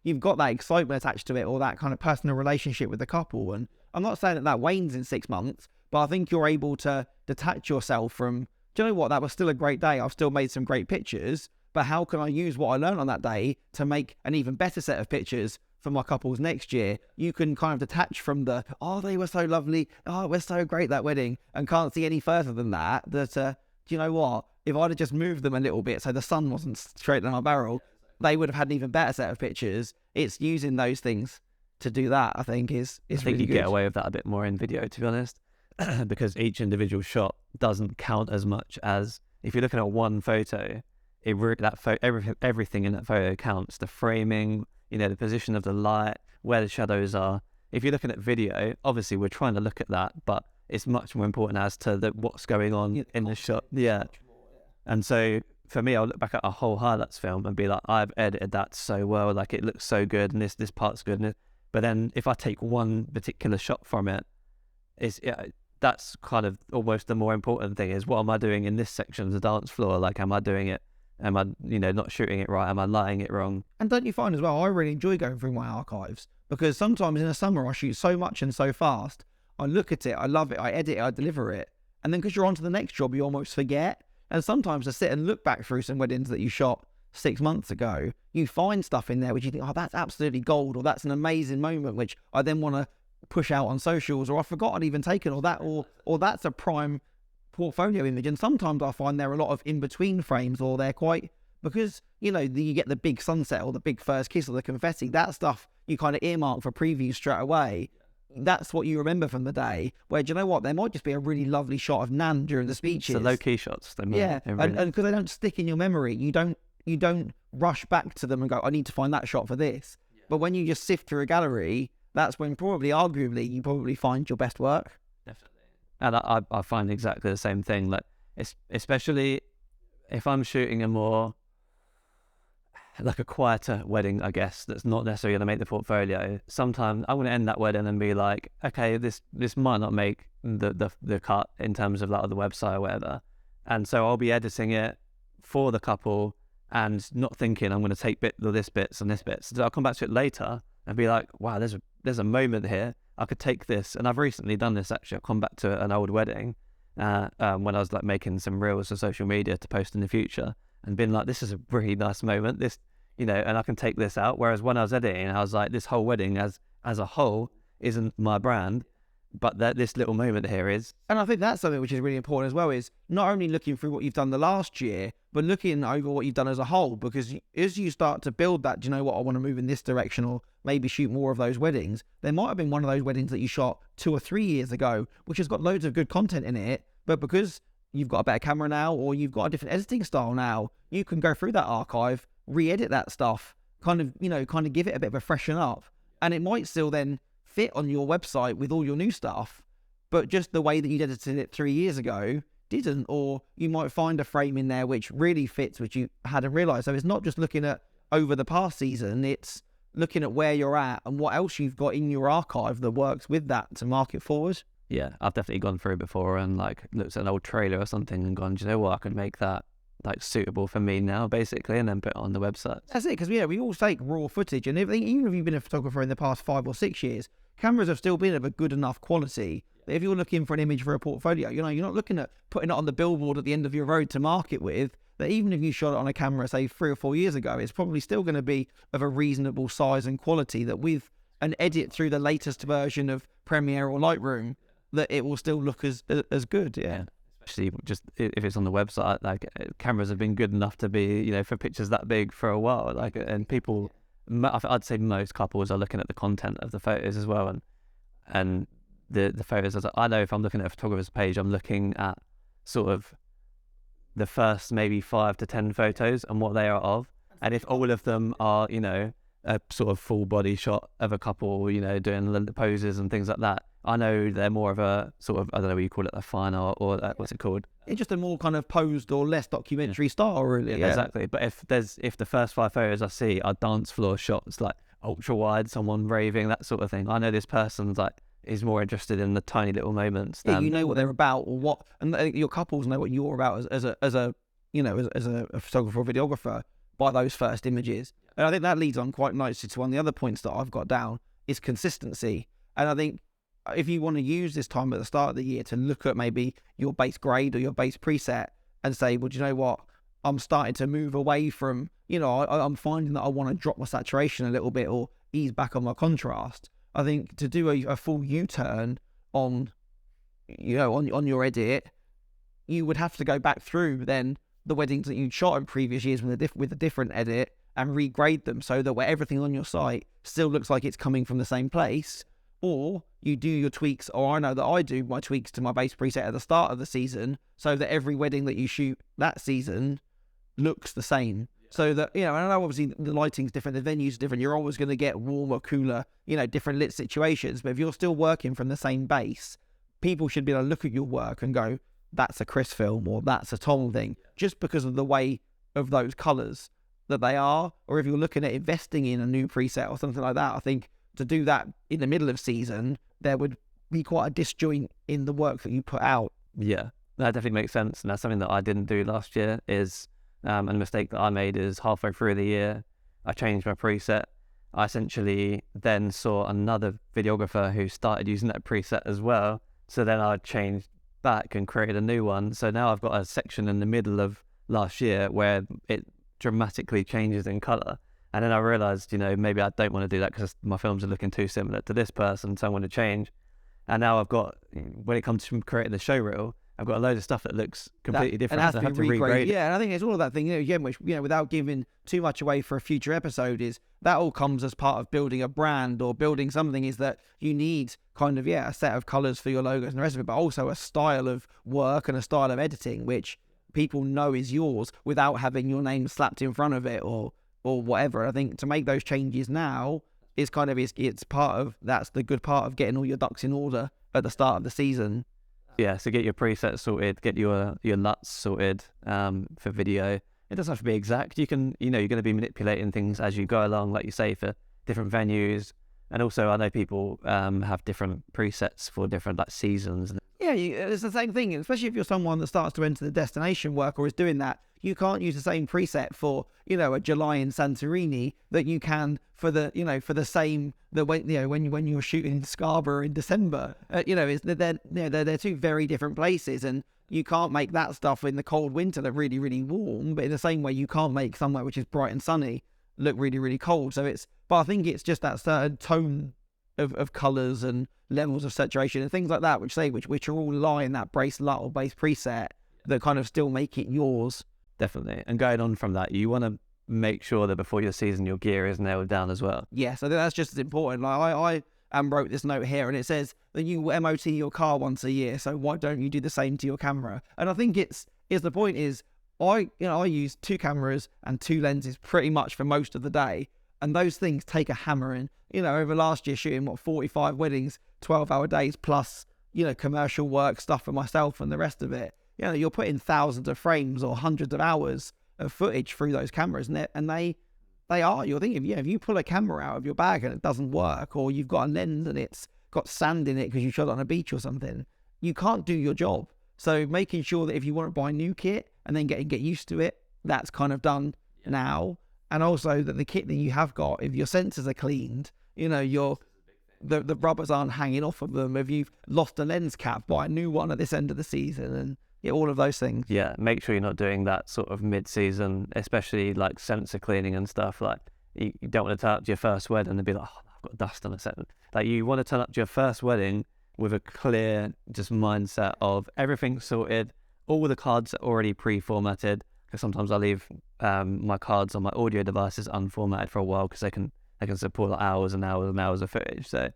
you've got that excitement attached to it or that kind of personal relationship with the couple. And I'm not saying that wanes in 6 months, but I think you're able to detach yourself from, do you know what, that was still a great day. I've still made some great pictures, but how can I use what I learned on that day to make an even better set of pictures for my couples next year? You can kind of detach from they were so lovely, it was so great that wedding, and can't see any further than that, do you know what, if I'd have just moved them a little bit so the sun wasn't straight in our barrel, they would have had an even better set of pictures. It's using those things to do that, I think, is I think really you good. get away with that a bit more in video, to be honest, because each individual shot doesn't count as much as if you're looking at one photo. Everything in that photo counts. The framing, the position of the light, where the shadows are. If you're looking at video, obviously we're trying to look at that, but it's much more important as to what's going on in the shot. Yeah. And so for me, I'll look back at a whole highlights film and be like, I've edited that so well, like it looks so good, and this part's good. But then if I take one particular shot from it, that's kind of almost the more important thing, is what am I doing in this section of the dance floor? Like, am I doing it? Am I, not shooting it right? Am I lighting it wrong? And don't you find as well, I really enjoy going through my archives, because sometimes in the summer I shoot so much and so fast, I look at it, I love it, I edit it, I deliver it, and then because you're on to the next job, you almost forget. And sometimes to sit and look back through some weddings that you shot 6 months ago, you find stuff in there which you think, that's absolutely gold, or that's an amazing moment, which I then want to push out on socials, or I forgot I'd even taken, or that's a prime portfolio image. And sometimes I find there are a lot of in-between frames, or they're quite, because, you get the big sunset or the big first kiss or the confetti, that stuff you kind of earmark for previews straight away. That's what you remember from the day, where, do you know what, there might just be a really lovely shot of Nan during the speeches. The low-key shots. And because they don't stick in your memory, you don't rush back to them and go, I need to find that shot for this. Yeah. But when you just sift through a gallery, that's when arguably, you find your best work. Definitely. And I find exactly the same thing. Like, especially if I'm shooting a more, like a quieter wedding, I guess, that's not necessarily going to make the portfolio. Sometimes I want to end that wedding and be like, okay, this might not make the cut in terms of like the website or whatever. And so I'll be editing it for the couple and not thinking I'm going to take this bits and this bits. So I'll come back to it later and be like, wow, there's a moment here. I could take this. And I've recently done this, actually. I've come back to an old wedding when I was like making some reels for social media to post in the future, and been like, this is a really nice moment. This, and I can take this out. Whereas when I was editing, I was like, this whole wedding as a whole isn't my brand, but this little moment here is. And I think that's something which is really important as well, is not only looking through what you've done the last year, but looking over what you've done as a whole, because as you start to build that, do you know what, I want to move in this direction, or maybe shoot more of those weddings. There might have been one of those weddings that you shot 2 or 3 years ago, which has got loads of good content in it, but because you've got a better camera now, or you've got a different editing style now, you can go through that archive, re-edit that stuff, kind of give it a bit of a freshen up, and it might still then fit on your website with all your new stuff, but just the way that you edited it 3 years ago didn't. Or you might find a frame in there which really fits, which you hadn't realised. So it's not just looking at over the past season, it's looking at where you're at and what else you've got in your archive that works with that to market forward. Yeah, I've definitely gone through before and like looked at an old trailer or something and gone, do you know what, I could make that like suitable for me now, basically, and then put it on the website. That's it, because we all take raw footage, and even if you've been a photographer in the past 5 or 6 years, cameras have still been of a good enough quality that if you're looking for an image for a portfolio, you're not looking at putting it on the billboard at the end of your road to market with. That even if you shot it on a camera, say 3 or 4 years ago, it's probably still going to be of a reasonable size and quality. That with an edit through the latest version of Premiere or Lightroom, that it will still look as good. Yeah. Especially just if it's on the website, like cameras have been good enough to be, for pictures that big for a while. Like, and people, I'd say most couples are looking at the content of the photos as well, and the photos. I know if I'm looking at a photographer's page, I'm looking at sort of the first maybe 5 to 10 photos and what they are of, and if all of them are, a sort of full body shot of a couple, doing the poses and things like that, I know they're more of a sort of, I don't know what you call it, a fine art or what's it called? It's just a more kind of posed or less documentary style, really. Yeah. Exactly. But if the first 5 photos I see are dance floor shots, like ultra wide, someone raving, that sort of thing, I know this person's like is more interested in the tiny little moments. Yeah, you know what they're about, or what, and your couples know what you're about as a photographer or videographer by those first images. And I think that leads on quite nicely to one of the other points that I've got down is consistency. And I think if you want to use this time at the start of the year to look at maybe your base grade or your base preset and say, well, do you know what? I'm starting to move away from, I'm finding that I want to drop my saturation a little bit or ease back on my contrast. I think to do a full U-turn on your edit, you would have to go back through then the weddings that you'd shot in previous years with a different edit and regrade them so that where everything on your site still looks like it's coming from the same place. Or you do your tweaks, or I know that I do my tweaks to my base preset at the start of the season so that every wedding that you shoot that season looks the same. So that, and I know obviously the lighting's different, the venue's different, you're always going to get warmer, cooler, different lit situations. But if you're still working from the same base, people should be able to look at your work and go, that's a Chris film or that's a Tom thing, just because of the way of those colours that they are. Or if you're looking at investing in a new preset or something like that, I think to do that in the middle of season, there would be quite a disjoint in the work that you put out. Yeah, that definitely makes sense. And that's something that I didn't do last year is, and a mistake that I made is halfway through the year, I changed my preset. I essentially then saw another videographer who started using that preset as well. So then I changed back and created a new one. So now I've got a section in the middle of last year where it dramatically changes in color. And then I realized, maybe I don't want to do that because my films are looking too similar to this person, so I want to change. And now I've got, when it comes to creating the show reel, I've got a load of stuff that looks completely different. And has so to be regrade. Yeah, and I think it's all of that thing, again, which, without giving too much away for a future episode, is that all comes as part of building a brand or building something, is that you need kind of, a set of colours for your logos and the rest of it, but also a style of work and a style of editing, which people know is yours without having your name slapped in front of it or whatever. I think to make those changes now is kind of, it's part of, that's the good part of getting all your ducks in order at the start of the season. Yeah, so get your presets sorted, get your LUTs sorted for video. It doesn't have to be exact. You can, you're going to be manipulating things as you go along, like you say, for different venues. And also, I know people have different presets for different seasons. Yeah, it's the same thing, especially if you're someone that starts to enter the destination work or is doing that. You can't use the same preset for, a July in Santorini that you can for the, for the same, that when you're shooting in Scarborough in December. They're two very different places, and you can't make that stuff in the cold winter look really, really warm. But in the same way, you can't make somewhere which is bright and sunny look really, really cold. But I think it's just that certain tone of colours and levels of saturation and things like that, which are all lie in that base LUT or base preset that kind of still make it yours. Definitely. And going on from that, you want to make sure that before your season, your gear is nailed down as well. Yes, I think that's just as important. I wrote this note here, and it says that you MOT your car once a year, so why don't you do the same to your camera? And I think the point is, I use 2 cameras and 2 lenses pretty much for most of the day, and those things take a hammering. Over last year shooting 45 weddings, 12-hour days plus, commercial work stuff for myself and the rest of it. You're putting thousands of frames or hundreds of hours of footage through those cameras, and you're thinking, if you pull a camera out of your bag and it doesn't work, or you've got a lens and it's got sand in it because you shot it on a beach or something, you can't do your job. So making sure that if you want to buy new kit and then get used to it, that's kind of done now. And also that the kit that you have got, if your sensors are cleaned, you know, the rubbers aren't hanging off of them. If you've lost a lens cap, buy a new one at this end of the season, and all of those things. Yeah, make sure you're not doing that sort of mid-season, especially like sensor cleaning and stuff. Like you don't want to turn up to your first wedding and be like, oh, I've got dust on a set. Like you want to turn up to your first wedding with a clear just mindset of everything sorted, all the cards are already pre-formatted. Because sometimes I leave my cards on my audio devices unformatted for a while because they can support like hours and hours and hours of footage. So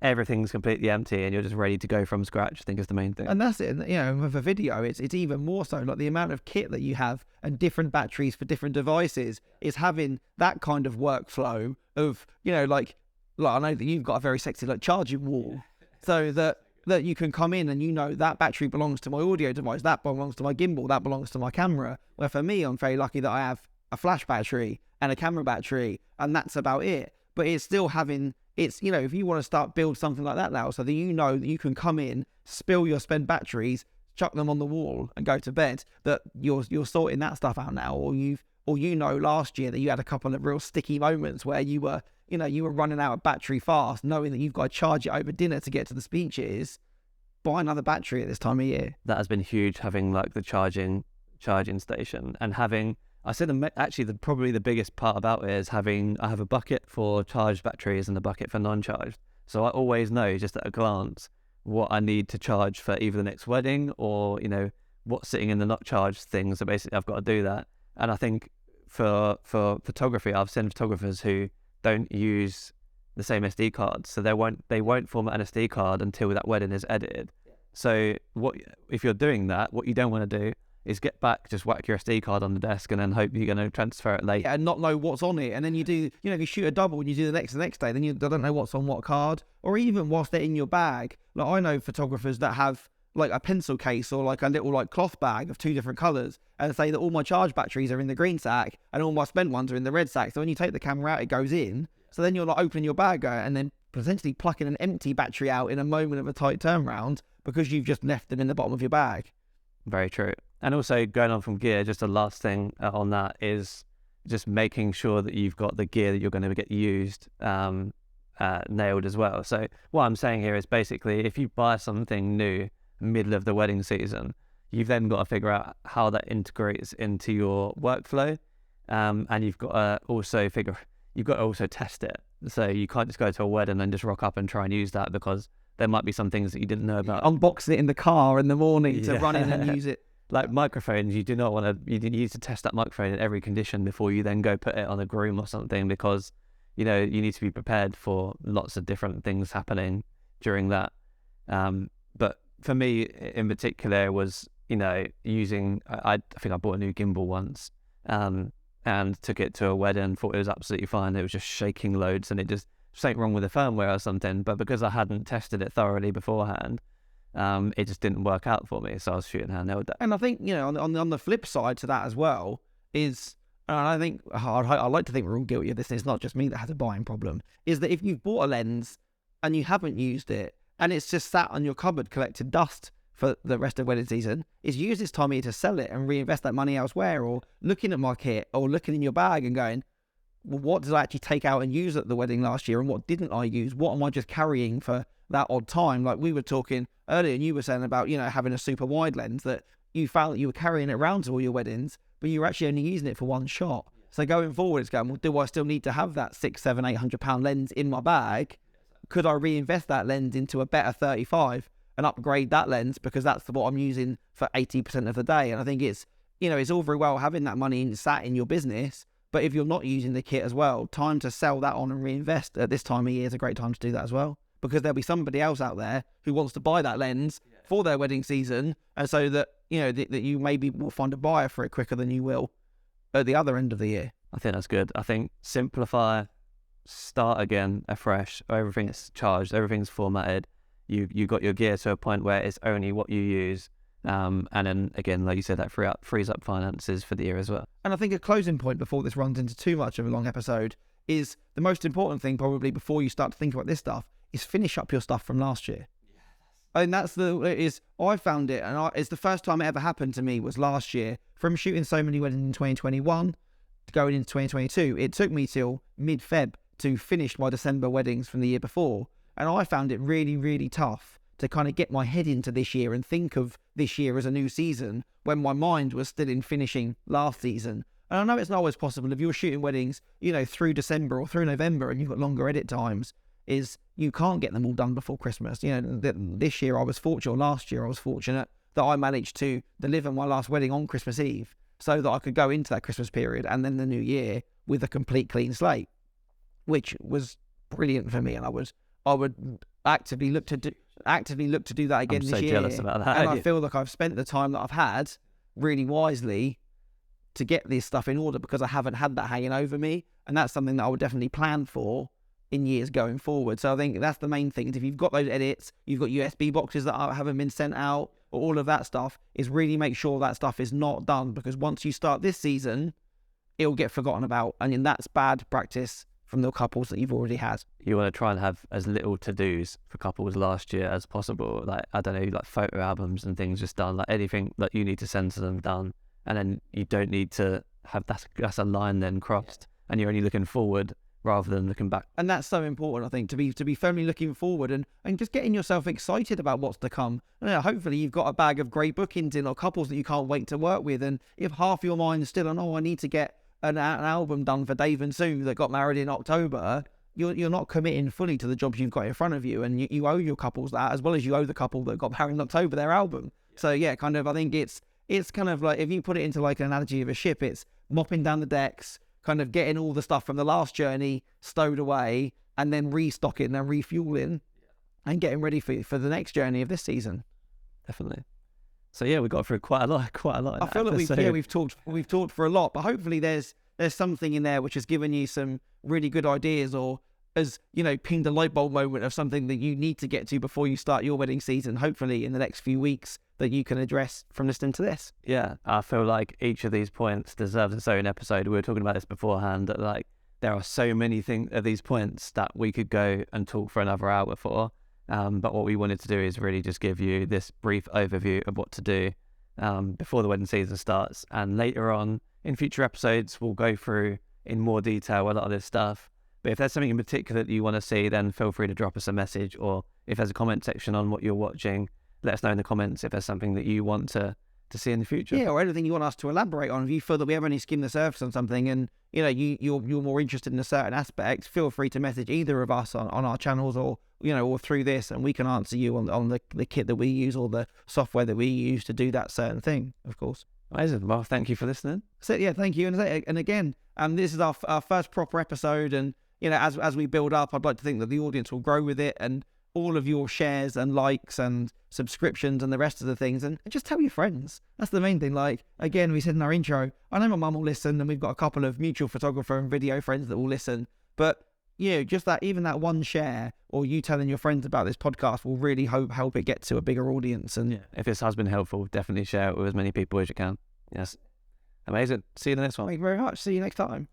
everything's completely empty and you're just ready to go from scratch, I think is the main thing. And that's it. You know, with a video, it's even more so. Like the amount of kit that you have and different batteries for different devices is having that kind of workflow of, you know, like I know that you've got a very sexy like charging wall, so that you can come in and you know that battery belongs to my audio device, that belongs to my gimbal, that belongs to my camera. Where for me, I'm very lucky that I have a flash battery and a camera battery, and that's about it. But it's still having, it's, you know, if you want to start build something like that now, so that you know that you can come in, spill your spent batteries, chuck them on the wall and go to bed, that you're sorting that stuff out now, or you know last year that you had a couple of real sticky moments where you were running out of battery fast, knowing that you've got to charge it over dinner to get to the speeches. Buy another battery at this time of year. That has been huge, having like the charging station, and having, I said actually probably the biggest part about it is I have a bucket for charged batteries and a bucket for non-charged. So I always know just at a glance what I need to charge for either the next wedding or, you know, what's sitting in the not charged things. So basically I've got to do that. And I think for photography, I've seen photographers who don't use the same SD cards, so they won't format an SD card until that wedding is edited. So if you're doing that, what you don't want to do is get back, just whack your SD card on the desk and then hope you're going to transfer it later. Yeah, and not know what's on it. And then you do, you know, if you shoot a double and you do the next day, then you don't know what's on what card, or even whilst they're in your bag. Like I know photographers that have like a pencil case or like a little like cloth bag of 2 different colours, and say that all my charge batteries are in the green sack and all my spent ones are in the red sack. So when you take the camera out, it goes in. So then you're like opening your bag and then potentially plucking an empty battery out in a moment of a tight turnaround because you've just left them in the bottom of your bag. Very true. And also going on from gear, just the last thing on that is just making sure that you've got the gear that you're going to get used nailed as well. So what I'm saying here is basically if you buy something new middle of the wedding season, you've then got to figure out how that integrates into your workflow, and you've got to also test it. So you can't just go to a wedding and just rock up and try and use that, because there might be some things that you didn't know about. Unboxing it in the car in the morning to run in and use it. Like microphones, you need to test that microphone in every condition before you then go put it on a groom or something, because, you know, you need to be prepared for lots of different things happening during that. But for me in particular was, you know, I think I bought a new gimbal once, and took it to a wedding, thought it was absolutely fine. It was just shaking loads and it just something wrong with the firmware or something. But because I hadn't tested it thoroughly beforehand, it just didn't work out for me. So I was shooting handheld. And I think, you know, on the flip side to that as well is, and I think I like to think we're all guilty of this, and it's not just me that has a buying problem, is that if you've bought a lens and you haven't used it and it's just sat on your cupboard collecting dust for the rest of wedding season, is use this time of year to sell it and reinvest that money elsewhere, or looking at my kit or looking in your bag and going, well, what did I actually take out and use at the wedding last year and what didn't I use? What am I just carrying for that odd time? Like we were talking earlier and you were saying about, you know, having a super wide lens that you found that you were carrying it around to all your weddings, but you were actually only using it for one shot. So going forward, it's going, well, do I still need to have that £600, £700, £800 lens in my bag? Could I reinvest that lens into a better 35 and upgrade that lens, because that's what I'm using for 80% of the day? And I think it's, you know, it's all very well having that money sat in your business, but if you're not using the kit as well, time to sell that on and reinvest at this time of year is a great time to do that as well, because there'll be somebody else out there who wants to buy that lens for their wedding season, and so that, you know, that you maybe will find a buyer for it quicker than you will at the other end of the year. I think that's good. I think simplify, start again afresh. Everything's charged, everything's formatted. You got your gear to a point where it's only what you use, and then again, like you said, that frees up finances for the year as well. And I think a closing point before this runs into too much of a long episode is the most important thing, probably before you start to think about this stuff, is finish up your stuff from last year. And I found it, and it's the first time it ever happened to me was last year. From shooting so many weddings in 2021 going into 2022, it took me till mid-Feb to finish my December weddings from the year before. And I found it really, really tough to kind of get my head into this year and think of this year as a new season when my mind was still in finishing last season. And I know it's not always possible if you're shooting weddings, through December or through November and you've got longer edit times, is you can't get them all done before Christmas. This year I was fortunate, or last year I was fortunate that I managed to deliver my last wedding on Christmas Eve so that I could go into that Christmas period and then the new year with a complete clean slate, which was brilliant for me. And I would actively look to do that again this year. I'm so jealous about that. And I feel like I've spent the time that I've had really wisely to get this stuff in order, because I haven't had that hanging over me. And that's something that I would definitely plan for in years going forward. So I think that's the main thing. If you've got those edits, you've got USB boxes that haven't been sent out, or all of that stuff, is really make sure that stuff is not done, because once you start this season, it'll get forgotten about. And then that's bad practice from the couples that you've already had. You want to try and have as little to-dos for couples last year as possible. Like, I don't know, like photo albums and things just done, like anything that you need to send to them done. And then you don't need to have that's a line then crossed, and you're only looking forward rather than looking back. And that's so important, I think, to be firmly looking forward and just getting yourself excited about what's to come. And hopefully you've got a bag of great bookings in, or couples that you can't wait to work with. And if half your mind is still on, I need to get an album done for Dave and Sue that got married in October, you're not committing fully to the jobs you've got in front of you. And you owe your couples that, as well as you owe the couple that got married in October their album. So I think it's kind of like, if you put it into like an analogy of a ship, it's mopping down the decks, kind of getting all the stuff from the last journey stowed away, and then restocking and refueling and getting ready for the next journey of this season. Definitely. So yeah, we got through quite a lot. I feel like we've talked for a lot, but hopefully there's something in there which has given you some really good ideas, or has pinged a light bulb moment of something that you need to get to before you start your wedding season, hopefully in the next few weeks, that you can address from listening to this. Yeah, I feel like each of these points deserves its own episode. We were talking about this beforehand, that like there are so many of these points that we could go and talk for another hour for. But what we wanted to do is really just give you this brief overview of what to do before the wedding season starts. And later on in future episodes, we'll go through in more detail a lot of this stuff. But if there's something in particular that you want to see, then feel free to drop us a message, or if there's a comment section on what you're watching, let us know in the comments if there's something that you want to see in the future. Yeah, or anything you want us to elaborate on. If you feel that we have only skimmed the surface on something, and you're more interested in a certain aspect, feel free to message either of us on our channels, or or through this, and we can answer you on the kit that we use, or the software that we use to do that certain thing, of course. Amazing. Well, thank you for listening. So yeah, thank you. And again, this is our first proper episode, and as we build up, I'd like to think that the audience will grow with it, and all of your shares and likes and subscriptions and the rest of the things, and just tell your friends. That's the main thing. Like, again, we said in our intro, I know my mum will listen, and we've got a couple of mutual photographer and video friends that will listen, but just that, even that one share, or you telling your friends about this podcast, will really help it get to a bigger audience. And if this has been helpful, definitely share it with as many people as you can. Yes. Amazing. See you in the next one. Thank you very much. See you next time.